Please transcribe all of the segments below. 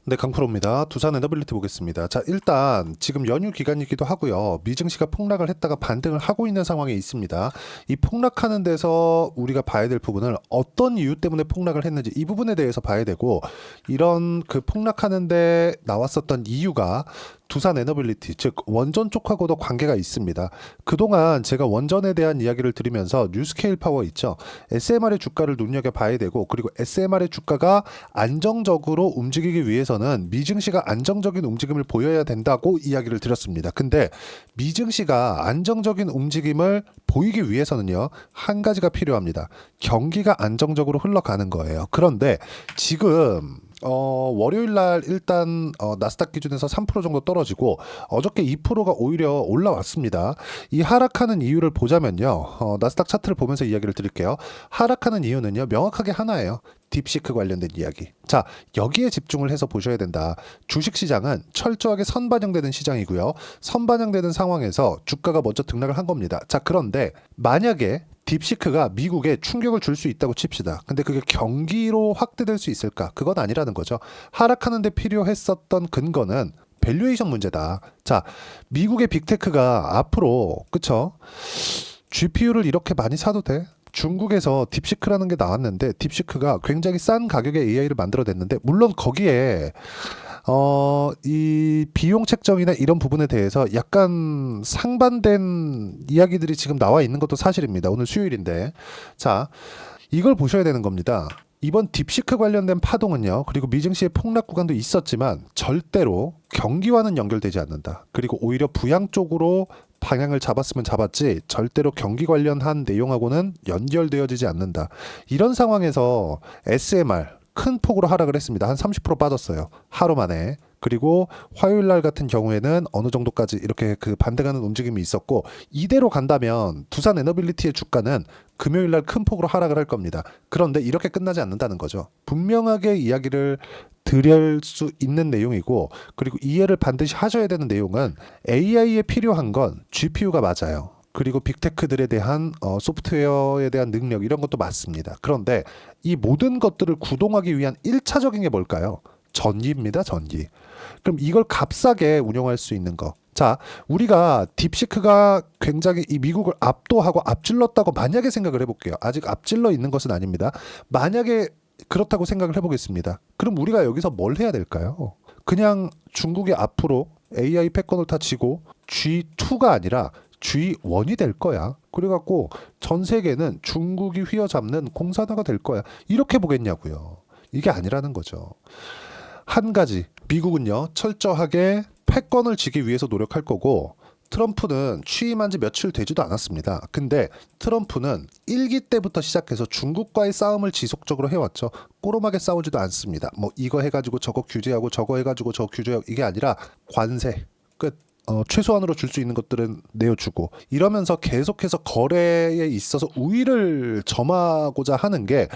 네, 강프로입니다. 두산 에너빌리티 보겠습니다. 자, 일단 지금 연휴 기간이기도 하고요. 미증시가 폭락을 했다가 반등을 하고 있는 상황에 있습니다. 이 폭락하는 데서 우리가 봐야 될 부분을 어떤 이유 때문에 폭락을 했는지 이 부분에 대해서 봐야 되고, 이런 그 폭락하는데 나왔었던 이유가 두산 에너빌리티, 즉 원전 쪽하고도 관계가 있습니다. 그동안 제가 원전에 대한 이야기를 드리면서 뉴스케일 파워 있죠. SMR의 주가를 눈여겨봐야 되고, 그리고 SMR의 주가가 안정적으로 움직이기 위해서는 미증시가 안정적인 움직임을 보여야 된다고 이야기를 드렸습니다. 근데 미증시가 안정적인 움직임을 보이기 위해서는요, 한 가지가 필요합니다. 경기가 안정적으로 흘러가는 거예요. 그런데 지금 월요일 날 일단 나스닥 기준에서 3% 정도 떨어지고 어저께 2%가 오히려 올라왔습니다. 이 하락하는 이유를 보자면요. 나스닥 차트를 보면서 이야기를 드릴게요. 하락하는 이유는요, 명확하게 하나예요. 딥시크 관련된 이야기. 자, 여기에 집중을 해서 보셔야 된다. 주식시장은 철저하게 선반영되는 시장이고요. 선반영되는 상황에서 주가가 먼저 등락을 한 겁니다. 자, 그런데 만약에 딥시크가 미국에 충격을 줄 수 있다고 칩시다. 근데 그게 경기로 확대될 수 있을까? 그건 아니라는 거죠. 하락하는 데 필요했었던 근거는 밸류에이션 문제다. 자, 미국의 빅테크가 앞으로, 그쵸? GPU를 이렇게 많이 사도 돼? 중국에서 딥시크라는 게 나왔는데, 딥시크가 굉장히 싼 가격의 AI를 만들어냈는데, 물론 거기에 이 비용 책정이나 이런 부분에 대해서 약간 상반된 이야기들이 지금 나와 있는 것도 사실입니다. 오늘 수요일인데. 자, 이걸 보셔야 되는 겁니다. 이번 딥시크 관련된 파동은요, 그리고 미증시의 폭락 구간도 있었지만 절대로 경기와는 연결되지 않는다. 그리고 오히려 부양 쪽으로 방향을 잡았으면 잡았지 절대로 경기 관련한 내용하고는 연결되어지지 않는다. 이런 상황에서 SMR 큰 폭으로 하락을 했습니다. 한 30% 빠졌어요. 하루 만에. 그리고 화요일 날 같은 경우에는 어느 정도까지 이렇게 그 반등하는 움직임이 있었고, 이대로 간다면 두산 에너빌리티의 주가는 금요일 날 큰 폭으로 하락을 할 겁니다. 그런데 이렇게 끝나지 않는다는 거죠. 분명하게 이야기를 드릴 수 있는 내용이고, 그리고 이해를 반드시 하셔야 되는 내용은 AI에 필요한 건 GPU가 맞아요. 그리고 빅테크들에 대한 소프트웨어에 대한 능력, 이런 것도 맞습니다. 그런데 이 모든 것들을 구동하기 위한 1차적인 게 뭘까요? 전기입니다, 전기. 그럼 이걸 값싸게 운영할 수 있는 거. 자, 우리가 딥시크가 굉장히 이 미국을 압도하고 앞질렀다고 만약에 생각을 해볼게요. 아직 앞질러 있는 것은 아닙니다. 만약에 그렇다고 생각을 해보겠습니다. 그럼 우리가 여기서 뭘 해야 될까요? 그냥 중국이 앞으로 AI 패권을 다 쥐고 G2가 아니라 G1이 될 거야. 그래갖고 전 세계는 중국이 휘어잡는 공산화가 될 거야. 이렇게 보겠냐고요. 이게 아니라는 거죠. 한 가지, 미국은요, 철저하게 패권을 쥐기 위해서 노력할 거고, 트럼프는 취임한 지 며칠 되지도 않았습니다. 근데 트럼프는 1기 때부터 시작해서 중국과의 싸움을 지속적으로 해왔죠. 꼬름하게 싸우지도 않습니다. 뭐 이거 해가지고 저거 규제하고 저거 해가지고 저거 규제하고, 이게 아니라 관세 끝. 최소한으로 줄 수 있는 것들은 내어주고, 이러면서 계속해서 거래에 있어서 우위를 점하고자 하는 게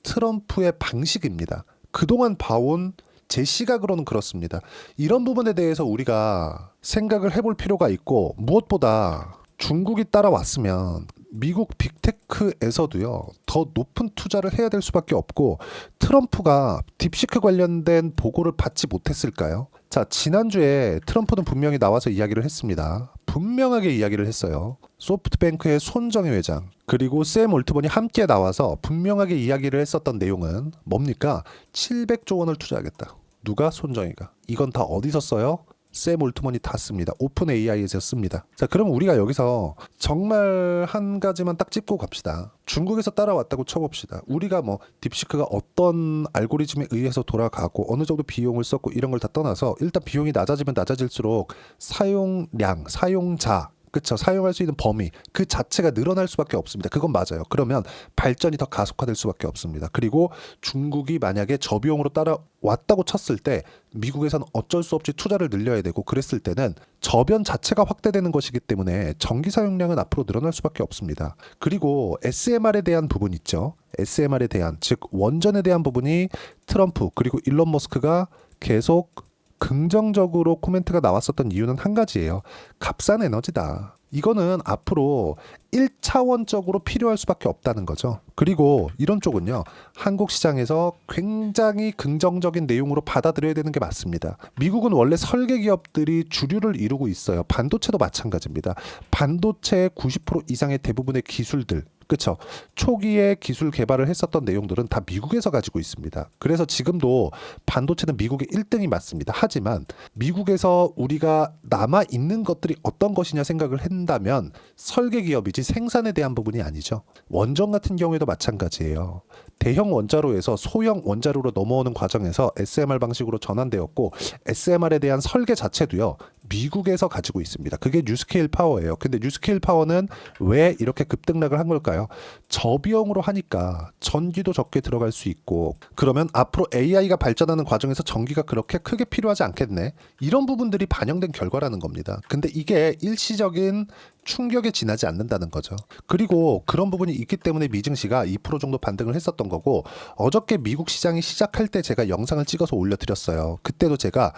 트럼프의 방식입니다. 그동안 봐온 제 시각으로는 그렇습니다. 이런 부분에 대해서 우리가 생각을 해볼 필요가 있고, 무엇보다 중국이 따라왔으면 미국 빅테크에서도요, 더 높은 투자를 해야 될 수밖에 없고, 트럼프가 딥시크 관련된 보고를 받지 못했을까요? 자, 지난주에 트럼프는 분명히 나와서 이야기를 했습니다. 분명하게 이야기를 했어요. 소프트뱅크의 손정희 회장, 그리고 샘 올트먼이 함께 나와서 분명하게 이야기를 했었던 내용은 뭡니까? 700조 원을 투자하겠다. 누가? 손정희가. 이건 다 어디서 써요? 샘 올트먼이 다 씁니다. 오픈 AI에서 씁니다. 자, 그럼 우리가 여기서 정말 한 가지만 딱 짚고 갑시다. 중국에서 따라왔다고 쳐봅시다. 우리가 뭐 딥시크가 어떤 알고리즘에 의해서 돌아가고 어느 정도 비용을 썼고 이런 걸 다 떠나서, 일단 비용이 낮아지면 낮아질수록 사용량, 사용자, 그쵸, 사용할 수 있는 범위 그 자체가 늘어날 수밖에 없습니다. 그건 맞아요. 그러면 발전이 더 가속화될 수밖에 없습니다. 그리고 중국이 만약에 저비용으로 따라왔다고 쳤을 때 미국에서는 어쩔 수 없이 투자를 늘려야 되고, 그랬을 때는 저변 자체가 확대되는 것이기 때문에 전기 사용량은 앞으로 늘어날 수밖에 없습니다. 그리고 SMR에 대한 부분 있죠. SMR에 대한, 즉 원전에 대한 부분이 트럼프 그리고 일론 머스크가 계속 긍정적으로 코멘트가 나왔었던 이유는 한 가지예요. 값싼 에너지다. 이거는 앞으로 1차원적으로 필요할 수밖에 없다는 거죠. 그리고 이런 쪽은요, 한국 시장에서 굉장히 긍정적인 내용으로 받아들여야 되는 게 맞습니다. 미국은 원래 설계 기업들이 주류를 이루고 있어요. 반도체도 마찬가지입니다. 반도체의 90% 이상의 대부분의 기술들, 그쵸? 초기에 기술 개발을 했었던 내용들은 다 미국에서 가지고 있습니다. 그래서 지금도 반도체는 미국의 1등이 맞습니다. 하지만 미국에서 우리가 남아 있는 것들이 어떤 것이냐 생각을 한다면 설계 기업이지 생산에 대한 부분이 아니죠. 원전 같은 경우에도 마찬가지예요. 대형 원자로에서 소형 원자로로 넘어오는 과정에서 SMR 방식으로 전환되었고, SMR에 대한 설계 자체도요, 미국에서 가지고 있습니다. 그게 뉴스케일 파워예요. 근데 뉴스케일 파워는 왜 이렇게 급등락을 한 걸까요? 저비용으로 하니까 전기도 적게 들어갈 수 있고, 그러면 앞으로 AI가 발전하는 과정에서 전기가 그렇게 크게 필요하지 않겠네, 이런 부분들이 반영된 결과라는 겁니다. 근데 이게 일시적인 충격에 지나지 않는다는 거죠. 그리고 그런 부분이 있기 때문에 미증시가 2% 정도 반등을 했었던 거고, 어저께 미국 시장이 시작할 때 제가 영상을 찍어서 올려드렸어요. 그때도 제가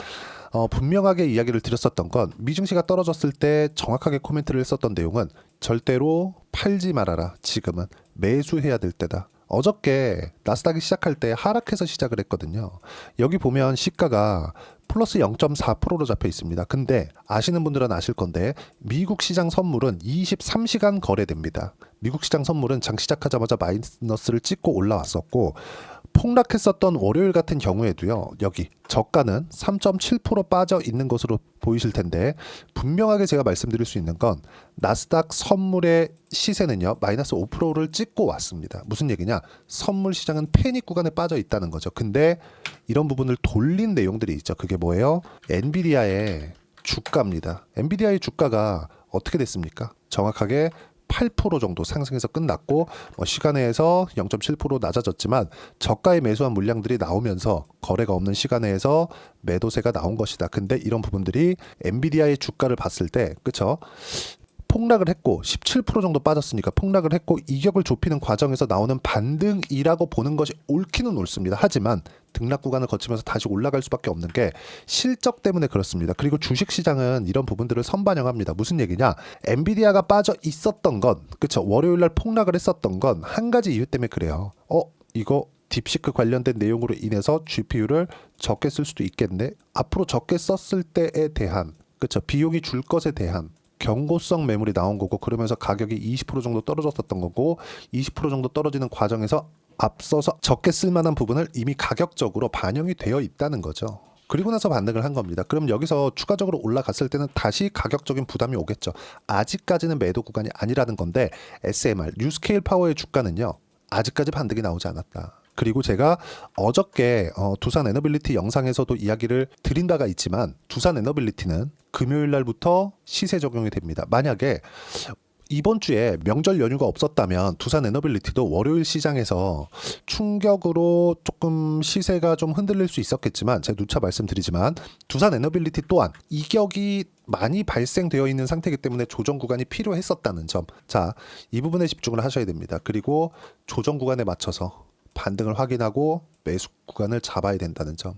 분명하게 이야기를 드렸었던 건, 미증시가 떨어졌을 때 정확하게 코멘트를 했었던 내용은 절대로 팔지 말아라. 지금은 매수해야 될 때다. 어저께 나스닥이 시작할 때 하락해서 시작을 했거든요. 여기 보면 시가가 플러스 0.4%로 잡혀 있습니다. 근데 아시는 분들은 아실 건데, 미국 시장 선물은 23시간 거래됩니다. 미국 시장 선물은 장 시작하자마자 마이너스를 찍고 올라왔었고, 폭락했었던 월요일 같은 경우에도요, 여기 저가는 3.7% 빠져 있는 것으로 보이실 텐데, 분명하게 제가 말씀드릴 수 있는 건 나스닥 선물의 시세는요, 마이너스 5%를 찍고 왔습니다. 무슨 얘기냐? 선물 시장은 패닉 구간에 빠져 있다는 거죠. 근데 이런 부분을 돌린 내용들이 있죠. 그게 뭐예요? 엔비디아의 주가입니다. 엔비디아의 주가가 어떻게 됐습니까? 정확하게 8% 정도 상승해서 끝났고, 시간에서 0.7% 낮아졌지만 저가에 매수한 물량들이 나오면서 거래가 없는 시간에서 매도세가 나온 것이다. 근데 이런 부분들이 엔비디아의 주가를 봤을 때, 그쵸? 폭락을 했고 17% 정도 빠졌으니까 폭락을 했고, 이격을 좁히는 과정에서 나오는 반등이라고 보는 것이 옳기는 옳습니다. 하지만 등락 구간을 거치면서 다시 올라갈 수밖에 없는 게 실적 때문에 그렇습니다. 그리고 주식시장은 이런 부분들을 선반영합니다. 무슨 얘기냐? 엔비디아가 빠져 있었던 건, 그쵸? 월요일날 폭락을 했었던 건 한 가지 이유 때문에 그래요. 이거 딥시크 관련된 내용으로 인해서 GPU를 적게 쓸 수도 있겠네. 앞으로 적게 썼을 때에 대한, 그쵸? 비용이 줄 것에 대한 경고성 매물이 나온 거고, 그러면서 가격이 20% 정도 떨어졌었던 거고, 20% 정도 떨어지는 과정에서 앞서서 적게 쓸만한 부분을 이미 가격적으로 반영이 되어 있다는 거죠. 그리고 나서 반등을 한 겁니다. 그럼 여기서 추가적으로 올라갔을 때는 다시 가격적인 부담이 오겠죠. 아직까지는 매도 구간이 아니라는 건데, SMR, 뉴스케일 파워의 주가는요, 아직까지 반등이 나오지 않았다. 그리고 제가 어저께 두산 에너빌리티 영상에서도 이야기를 드린 바가 있지만, 두산 에너빌리티는 금요일 날부터 시세 적용이 됩니다. 만약에 이번 주에 명절 연휴가 없었다면 두산 에너빌리티도 월요일 시장에서 충격으로 조금 시세가 좀 흔들릴 수 있었겠지만, 제가 누차 말씀드리지만 두산 에너빌리티 또한 이격이 많이 발생되어 있는 상태이기 때문에 조정 구간이 필요했었다는 점, 자, 이 부분에 집중을 하셔야 됩니다. 그리고 조정 구간에 맞춰서 반등을 확인하고 매수 구간을 잡아야 된다는 점.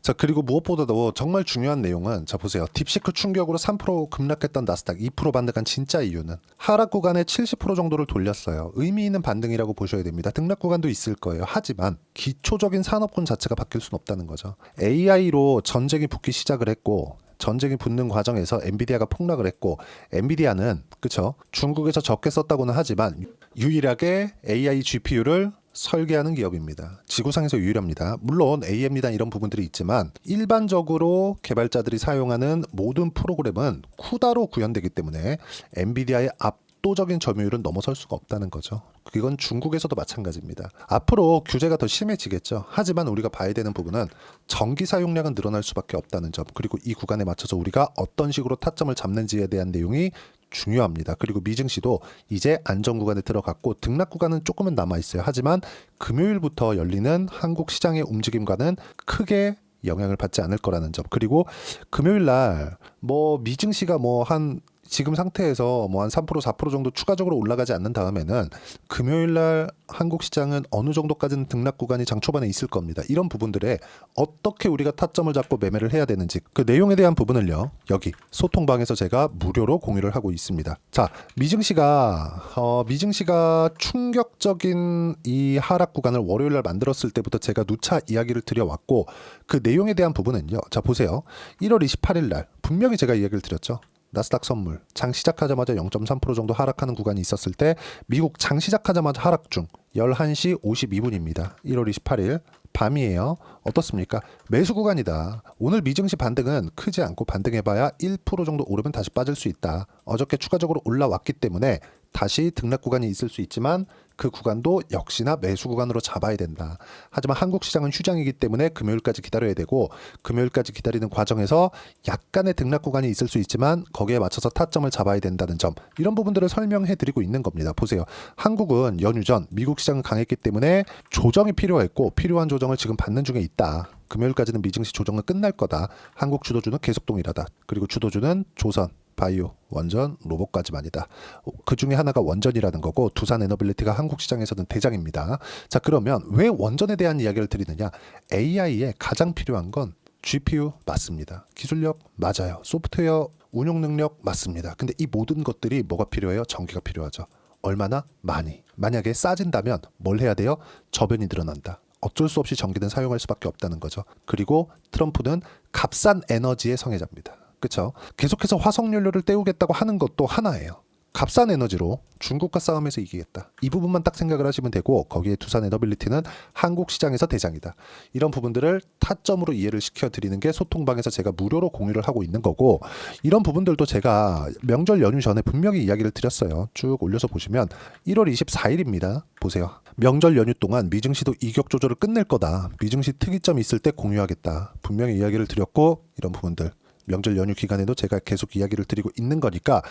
자, 그리고 무엇보다도 정말 중요한 내용은, 자 보세요. 딥시크 충격으로 3% 급락했던 나스닥 2% 반등한 진짜 이유는 하락 구간에 70% 정도를 돌렸어요. 의미 있는 반등이라고 보셔야 됩니다. 등락 구간도 있을 거예요. 하지만 기초적인 산업군 자체가 바뀔 수는 없다는 거죠. AI로 전쟁이 붙기 시작을 했고, 전쟁이 붙는 과정에서 엔비디아가 폭락을 했고, 엔비디아는 그쵸, 중국에서 적게 썼다고는 하지만 유일하게 AI GPU를 설계하는 기업입니다. 지구상에서 유일합니다. 물론 AMD나 이런 부분들이 있지만 일반적으로 개발자들이 사용하는 모든 프로그램은 쿠다로 구현되기 때문에 엔비디아의 압도적인 점유율은 넘어설 수가 없다는 거죠. 그건 중국에서도 마찬가지입니다. 앞으로 규제가 더 심해지겠죠. 하지만 우리가 봐야 되는 부분은 전기 사용량은 늘어날 수밖에 없다는 점, 그리고 이 구간에 맞춰서 우리가 어떤 식으로 타점을 잡는지에 대한 내용이 중요합니다. 그리고 미증시도 이제 안정 구간에 들어갔고, 등락 구간은 조금은 남아있어요. 하지만 금요일부터 열리는 한국 시장의 움직임과는 크게 영향을 받지 않을 거라는 점. 그리고 금요일 날 미증시가 한 지금 상태에서 뭐 한 3% 4% 정도 추가적으로 올라가지 않는 다음에는 금요일 날 한국 시장은 어느 정도까지는 등락 구간이 장 초반에 있을 겁니다. 이런 부분들에 어떻게 우리가 타점을 잡고 매매를 해야 되는지 그 내용에 대한 부분을요. 여기 소통방에서 제가 무료로 공유를 하고 있습니다. 자, 미증시가 충격적인 이 하락 구간을 월요일 날 만들었을 때부터 제가 누차 이야기를 드려왔고 그 내용에 대한 부분은요. 자, 보세요. 1월 28일 날 분명히 제가 이야기를 드렸죠. 나스닥 선물 장 시작하자마자 0.3% 정도 하락하는 구간이 있었을 때 미국 장 시작하자마자 하락 중 11시 52분입니다. 1월 28일 밤이에요. 어떻습니까? 매수 구간이다. 오늘 미증시 반등은 크지 않고 반등해봐야 1% 정도 오르면 다시 빠질 수 있다. 어저께 추가적으로 올라왔기 때문에 다시 등락 구간이 있을 수 있지만 그 구간도 역시나 매수 구간으로 잡아야 된다. 하지만 한국 시장은 휴장이기 때문에 금요일까지 기다려야 되고 금요일까지 기다리는 과정에서 약간의 등락 구간이 있을 수 있지만 거기에 맞춰서 타점을 잡아야 된다는 점 이런 부분들을 설명해 드리고 있는 겁니다. 보세요. 한국은 연휴 전 미국 시장은 강했기 때문에 조정이 필요했고 필요한 조정을 지금 받는 중에 있다. 금요일까지는 미증시 조정은 끝날 거다. 한국 주도주는 계속 동일하다. 그리고 주도주는 조선, 바이오, 원전, 로봇까지만이다. 그 중에 하나가 원전이라는 거고 두산 에너빌리티가 한국 시장에서는 대장입니다. 자, 그러면 왜 원전에 대한 이야기를 드리느냐? AI에 가장 필요한 건 GPU 맞습니다. 기술력 맞아요. 소프트웨어 운용 능력 맞습니다. 근데 이 모든 것들이 뭐가 필요해요? 전기가 필요하죠. 얼마나? 많이. 만약에 싸진다면 뭘 해야 돼요? 저변이 늘어난다. 어쩔 수 없이 전기는 사용할 수밖에 없다는 거죠. 그리고 트럼프는 값싼 에너지의 성애자입니다. 그렇죠? 계속해서 화석연료를 떼우겠다고 하는 것도 하나예요. 값싼 에너지로 중국과 싸움에서 이기겠다. 이 부분만 딱 생각을 하시면 되고 거기에 두산 에너빌리티는 한국 시장에서 대장이다. 이런 부분들을 타점으로 이해를 시켜드리는 게 소통방에서 제가 무료로 공유를 하고 있는 거고 이런 부분들도 제가 명절 연휴 전에 분명히 이야기를 드렸어요. 쭉 올려서 보시면 1월 24일입니다. 보세요. 명절 연휴 동안 미증시도 이격 조절을 끝낼 거다. 미증시 특이점이 있을 때 공유하겠다. 분명히 이야기를 드렸고 이런 부분들 명절 연휴 기간에도 제가 계속 이야기를 드리고 있는 거니까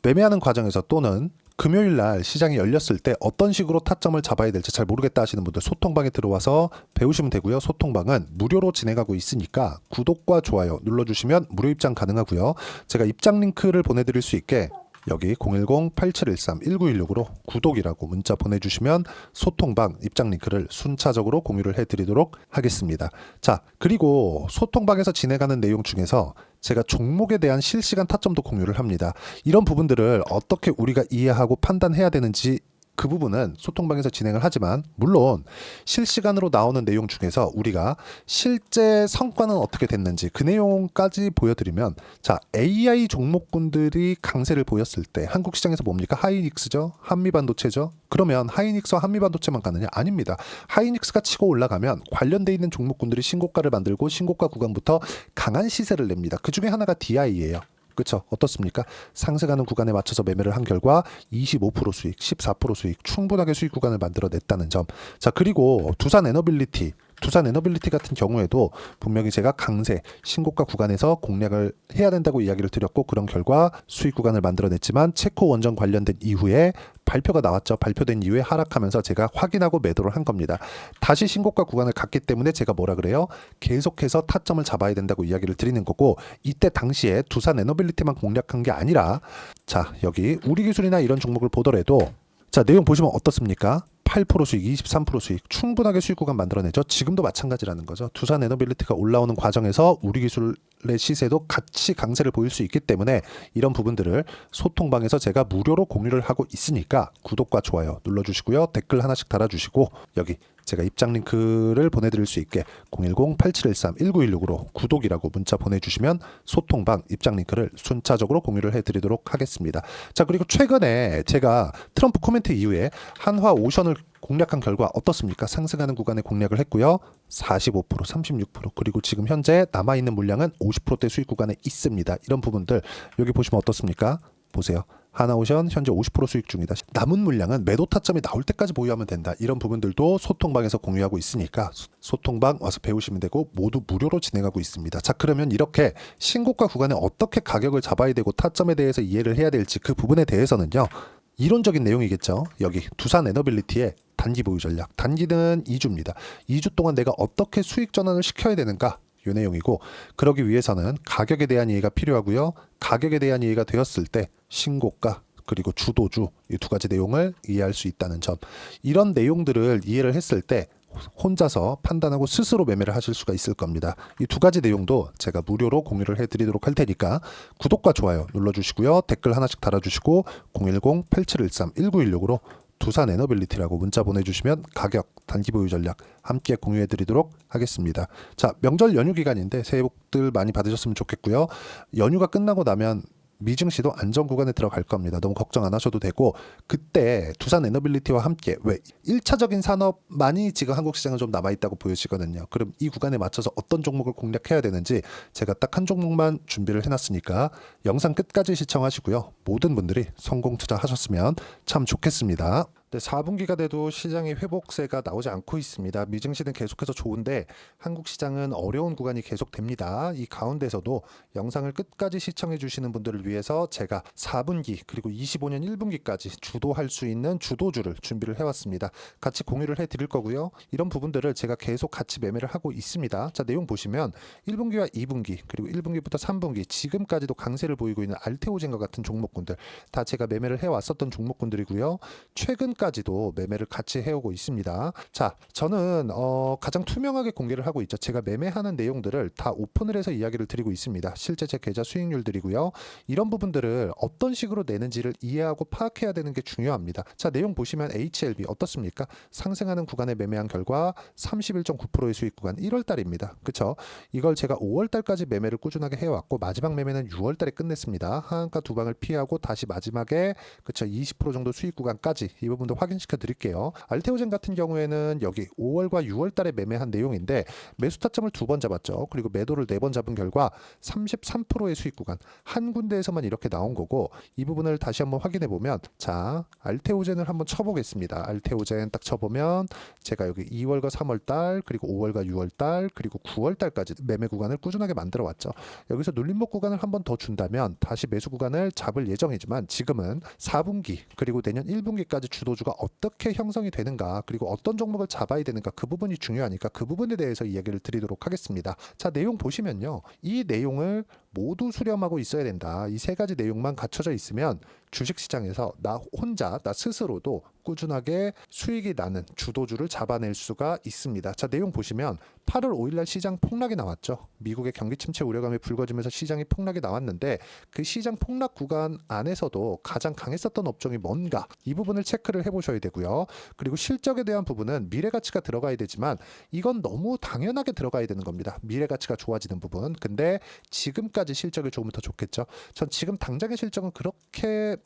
매매하는 과정에서 또는 금요일 날 시장이 열렸을 때 어떤 식으로 타점을 잡아야 될지 잘 모르겠다 하시는 분들 소통방에 들어와서 배우시면 되고요. 소통방은 무료로 진행하고 있으니까 구독과 좋아요 눌러주시면 무료 입장 가능하고요. 제가 입장 링크를 보내드릴 수 있게 여기 010-8713-1916으로 구독이라고 문자 보내주시면 소통방 입장 링크를 순차적으로 공유를 해드리도록 하겠습니다. 자, 그리고 소통방에서 진행하는 내용 중에서 제가 종목에 대한 실시간 타점도 공유를 합니다. 이런 부분들을 어떻게 우리가 이해하고 판단해야 되는지 그 부분은 소통방에서 진행을 하지만 물론 실시간으로 나오는 내용 중에서 우리가 실제 성과는 어떻게 됐는지 그 내용까지 보여드리면 자 AI 종목군들이 강세를 보였을 때 한국 시장에서 뭡니까? 하이닉스죠? 한미반도체죠? 그러면 하이닉스와 한미반도체만 가느냐? 아닙니다. 하이닉스가 치고 올라가면 관련돼 있는 종목군들이 신고가를 만들고 신고가 구간부터 강한 시세를 냅니다. 그 중에 하나가 DI예요. 그렇죠? 어떻습니까? 상승하는 구간에 맞춰서 매매를 한 결과 25% 수익, 14% 수익, 충분하게 수익 구간을 만들어냈다는 점. 자, 그리고 두산 에너빌리티 같은 경우에도 분명히 제가 강세, 신고가 구간에서 공략을 해야 된다고 이야기를 드렸고 그런 결과 수익 구간을 만들어냈지만 체코 원전 관련된 이후에 발표가 나왔죠. 발표된 이후에 하락하면서 제가 확인하고 매도를 한 겁니다. 다시 신고가 구간을 갔기 때문에 제가 뭐라 그래요? 계속해서 타점을 잡아야 된다고 이야기를 드리는 거고 이때 당시에 두산 에너빌리티만 공략한 게 아니라 자 여기 우리기술이나 이런 종목을 보더라도 자 내용 보시면 어떻습니까? 8% 수익, 23% 수익 충분하게 수익 구간 만들어내죠. 지금도 마찬가지라는 거죠. 두산 에너빌리티가 올라오는 과정에서 우리기술의 시세도 같이 강세를 보일 수 있기 때문에 이런 부분들을 소통방에서 제가 무료로 공유를 하고 있으니까 구독과 좋아요 눌러주시고요. 댓글 하나씩 달아주시고 여기 제가 입장 링크를 보내드릴 수 있게 010-8713-1916으로 구독이라고 문자 보내주시면 소통방 입장 링크를 순차적으로 공유를 해드리도록 하겠습니다. 자 그리고 최근에 제가 트럼프 코멘트 이후에 한화 오션을 공략한 결과 어떻습니까? 상승하는 구간에 공략을 했고요. 45%, 36% 그리고 지금 현재 남아있는 물량은 50%대 수익 구간에 있습니다. 이런 부분들 여기 보시면 어떻습니까? 보세요. 하나오션 현재 50% 수익 중이다. 남은 물량은 매도 타점이 나올 때까지 보유하면 된다. 이런 부분들도 소통방에서 공유하고 있으니까 소통방 와서 배우시면 되고 모두 무료로 진행하고 있습니다. 자 그러면 이렇게 신고가 구간에 어떻게 가격을 잡아야 되고 타점에 대해서 이해를 해야 될지 그 부분에 대해서는요. 이론적인 내용이겠죠. 여기 두산 에너빌리티의 단기 보유 전략. 단기는 2주입니다. 2주 동안 내가 어떻게 수익 전환을 시켜야 되는가? 이 내용이고, 그러기 위해서는 가격에 대한 이해가 필요하고요. 가격에 대한 이해가 되었을 때 신고가 그리고 주도주 이 두 가지 내용을 이해할 수 있다는 점, 이런 내용들을 이해를 했을 때 혼자서 판단하고 스스로 매매를 하실 수가 있을 겁니다. 이 두 가지 내용도 제가 무료로 공유를 해드리도록 할 테니까 구독과 좋아요 눌러주시고요. 댓글 하나씩 달아주시고 010-8713-1916으로 두산 에너빌리티라고 문자 보내주시면 가격, 단기 보유 전략 함께 공유해드리도록 하겠습니다. 자, 명절 연휴 기간인데 새해 복들 많이 받으셨으면 좋겠고요. 연휴가 끝나고 나면 미증시도 안정 구간에 들어갈 겁니다. 너무 걱정 안 하셔도 되고, 그때 두산 에너빌리티와 함께, 왜 1차적인 산업만이 지금 한국 시장은 좀 남아있다고 보여지거든요. 그럼 이 구간에 맞춰서 어떤 종목을 공략해야 되는지 제가 딱 한 종목만 준비를 해놨으니까 영상 끝까지 시청하시고요. 모든 분들이 성공 투자하셨으면 참 좋겠습니다. 4분기가 돼도 시장의 회복세가 나오지 않고 있습니다. 미증시는 계속해서 좋은데 한국 시장은 어려운 구간이 계속됩니다. 이 가운데서도 영상을 끝까지 시청해 주시는 분들을 위해서 제가 4분기 그리고 25년 1분기까지 주도할 수 있는 주도주를 준비를 해왔습니다. 같이 공유를 해드릴 거고요. 이런 부분들을 제가 계속 같이 매매를 하고 있습니다. 자, 내용 보시면 1분기와 2분기 그리고 1분기부터 3분기 지금까지도 강세를 보이고 있는 알테오젠과 같은 종목군들 다 제가 매매를 해왔었던 종목군들이고요. 최근까지도 매매를 같이 해오고 있습니다. 자, 저는 가장 투명하게 공개를 하고 있죠. 제가 매매하는 내용들을 다 오픈을 해서 이야기를 드리고 있습니다. 실제 제 계좌 수익률들이고요. 이런 부분들을 어떤 식으로 내는지를 이해하고 파악해야 되는 게 중요합니다. 자, 내용 보시면 HLB 어떻습니까? 상승하는 구간에 매매한 결과 31.9%의 수익 구간 1월달입니다. 그쵸? 이걸 제가 5월달까지 매매를 꾸준하게 해왔고 마지막 매매는 6월달에 끝냈습니다. 하한가 두 방을 피하고 다시 마지막에 그쵸 20% 정도 수익 구간까지 이 부분도 확인시켜 드릴게요. 알테오젠 같은 경우에는 여기 5월과 6월달에 매매한 내용인데 매수 타점을 2번 잡았죠. 그리고 매도를 4번 잡은 결과 33%의 수익 구간 한 군데에서만 이렇게 나온 거고, 이 부분을 다시 한번 확인해 보면, 자, 알테오젠을 한번 쳐보겠습니다. 알테오젠 딱 쳐보면 제가 여기 2월과 3월달 그리고 5월과 6월달 그리고 9월달까지 매매 구간을 꾸준하게 만들어 왔죠. 여기서 눌림목 구간을 한번 더 준다면 다시 매수 구간을 잡을 예정이지만, 지금은 4분기 그리고 내년 1분기까지 주도주가 어떻게 형성이 되는가 그리고 어떤 종목을 잡아야 되는가, 그 부분이 중요하니까 그 부분에 대해서 이야기를 드리도록 하겠습니다. 자, 내용 보시면요. 이 내용을 모두 수렴하고 있어야 된다. 이 세 가지 내용만 갖춰져 있으면 주식시장에서 나 혼자 나 스스로도 꾸준하게 수익이 나는 주도주를 잡아낼 수가 있습니다. 자, 내용 보시면 8월 5일날 시장 폭락이 나왔죠. 미국의 경기 침체 우려감이 불거지면서 시장이 폭락이 나왔는데, 그 시장 폭락 구간 안에서도 가장 강했었던 업종이 뭔가, 이 부분을 체크를 해보셔야 되고요. 그리고 실적에 대한 부분은 미래가치가 들어가야 되지만 이건 너무 당연하게 들어가야 되는 겁니다. 미래가치가 좋아지는 부분. 근데 지금까지 실적이 조금 더 좋겠죠. 전 지금 당장의 실적은 그렇게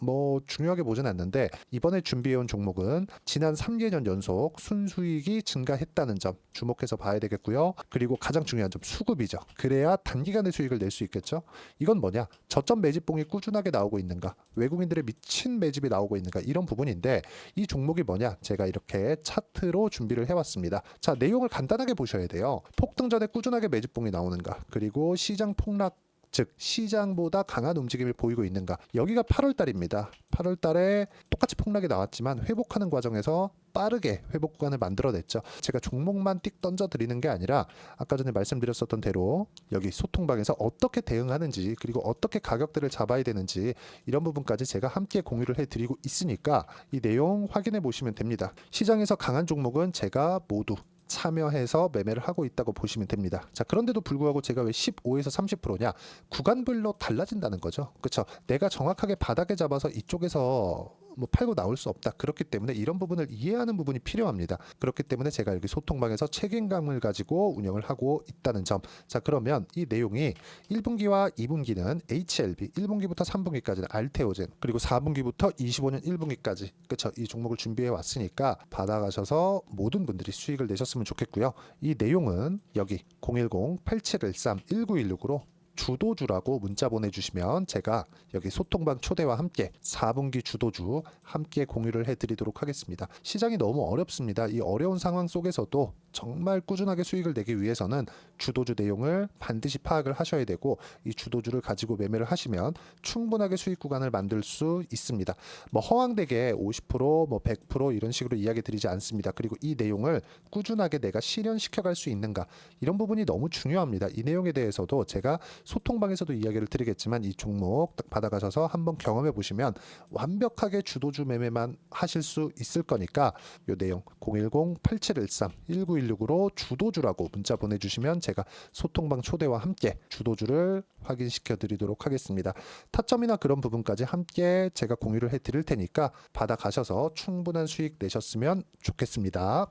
중요하게 보진 않는데, 이번에 준비해온 종목은 지난 3개년 연속 순수익이 증가했다는 점 주목해서 봐야 되겠고요. 그리고 가장 중요한 점 수급이죠. 그래야 단기간에 수익을 낼 수 있겠죠. 이건 뭐냐? 저점 매집봉이 꾸준하게 나오고 있는가, 외국인들의 미친 매집이 나오고 있는가, 이런 부분인데, 이 종목이 뭐냐? 제가 이렇게 차트로 준비를 해왔습니다. 자, 내용을 간단하게 보셔야 돼요. 폭등 전에 꾸준하게 매집봉이 나오는가, 그리고 시장 폭락, 즉 시장보다 강한 움직임을 보이고 있는가. 여기가 8월 달입니다. 8월 달에 똑같이 폭락이 나왔지만 회복하는 과정에서 빠르게 회복 구간을 만들어냈죠. 제가 종목만 띡 던져 드리는 게 아니라 아까 전에 말씀드렸었던 대로 여기 소통방에서 어떻게 대응하는지, 그리고 어떻게 가격대를 잡아야 되는지, 이런 부분까지 제가 함께 공유를 해드리고 있으니까 이 내용 확인해 보시면 됩니다. 시장에서 강한 종목은 제가 모두 참여해서 매매를 하고 있다고 보시면 됩니다. 자, 그런데도 불구하고 제가 왜 15에서 30%냐? 구간별로 달라진다는 거죠. 그렇죠? 내가 정확하게 바닥에 잡아서 이쪽에서 팔고 나올 수 없다. 그렇기 때문에 이런 부분을 이해하는 부분이 필요합니다. 그렇기 때문에 제가 여기 소통방에서 책임감을 가지고 운영을 하고 있다는 점. 자, 그러면 이 내용이 1분기와 2분기는 HLB, 1분기부터 3분기까지는 알테오젠, 그리고 4분기부터 25년 1분기까지 그렇죠? 이 종목을 준비해 왔으니까 받아가셔서 모든 분들이 수익을 내셨으면 좋겠고요. 이 내용은 여기 010-8713-1916으로 주도주라고 문자 보내주시면 제가 여기 소통방 초대와 함께 4분기 주도주 함께 공유를 해드리도록 하겠습니다. 시장이 너무 어렵습니다. 이 어려운 상황 속에서도 정말 꾸준하게 수익을 내기 위해서는 주도주 내용을 반드시 파악을 하셔야 되고, 이 주도주를 가지고 매매를 하시면 충분하게 수익 구간을 만들 수 있습니다. 뭐 허황되게 50%, 뭐 100% 이런 식으로 이야기 드리지 않습니다. 그리고 이 내용을 꾸준하게 내가 실현시켜 갈 수 있는가, 이런 부분이 너무 중요합니다. 이 내용에 대해서도 제가 소통방에서도 이야기를 드리겠지만 이 종목 딱 받아가셔서 한번 경험해 보시면 완벽하게 주도주 매매만 하실 수 있을 거니까 이 내용 010-8713-1916으로 주도주라고 문자 보내주시면 제가 소통방 초대와 함께 주도주를 확인시켜 드리도록 하겠습니다. 타점이나 그런 부분까지 함께 제가 공유를 해 드릴 테니까 받아가셔서 충분한 수익 내셨으면 좋겠습니다.